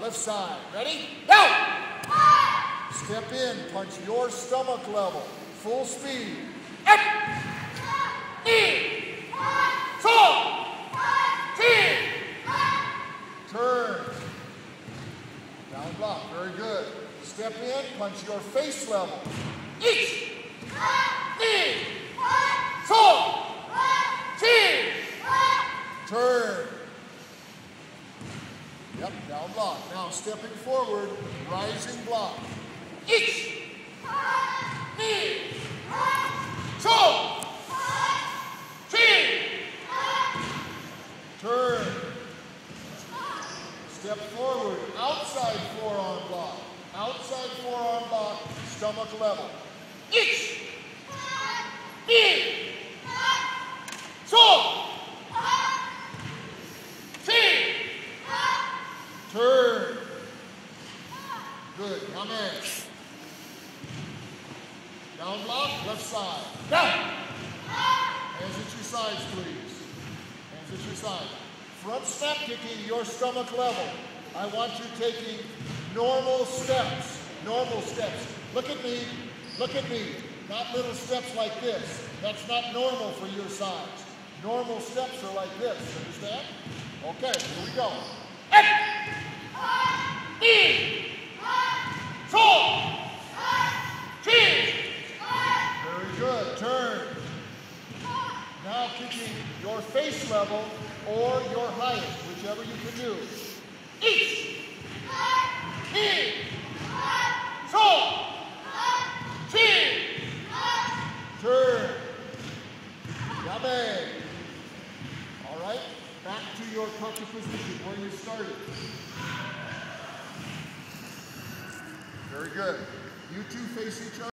left side. Ready? Go! Step in, punch your stomach level. Full speed. Up! Turn. Down block, very good. Step in, punch your face level. Turn. Yep, down block. Now stepping forward, rising block. Turn. Step forward, outside forearm block. Outside forearm block, stomach level. Turn. Good, come in. Down block, left side. Down. Hands at your sides, please. Hands at your sides. Front snap kicking your stomach level. I want you taking normal steps. Normal steps. Look at me. Look at me. Not little steps like this. That's not normal for your size. Normal steps are like this. Understand? Okay, here we go. Very good. Turn. Now kicking your face level or your height, whichever you can do. Turn. Yummy. All right, back to your kata position where you started. Very good. You two face each other.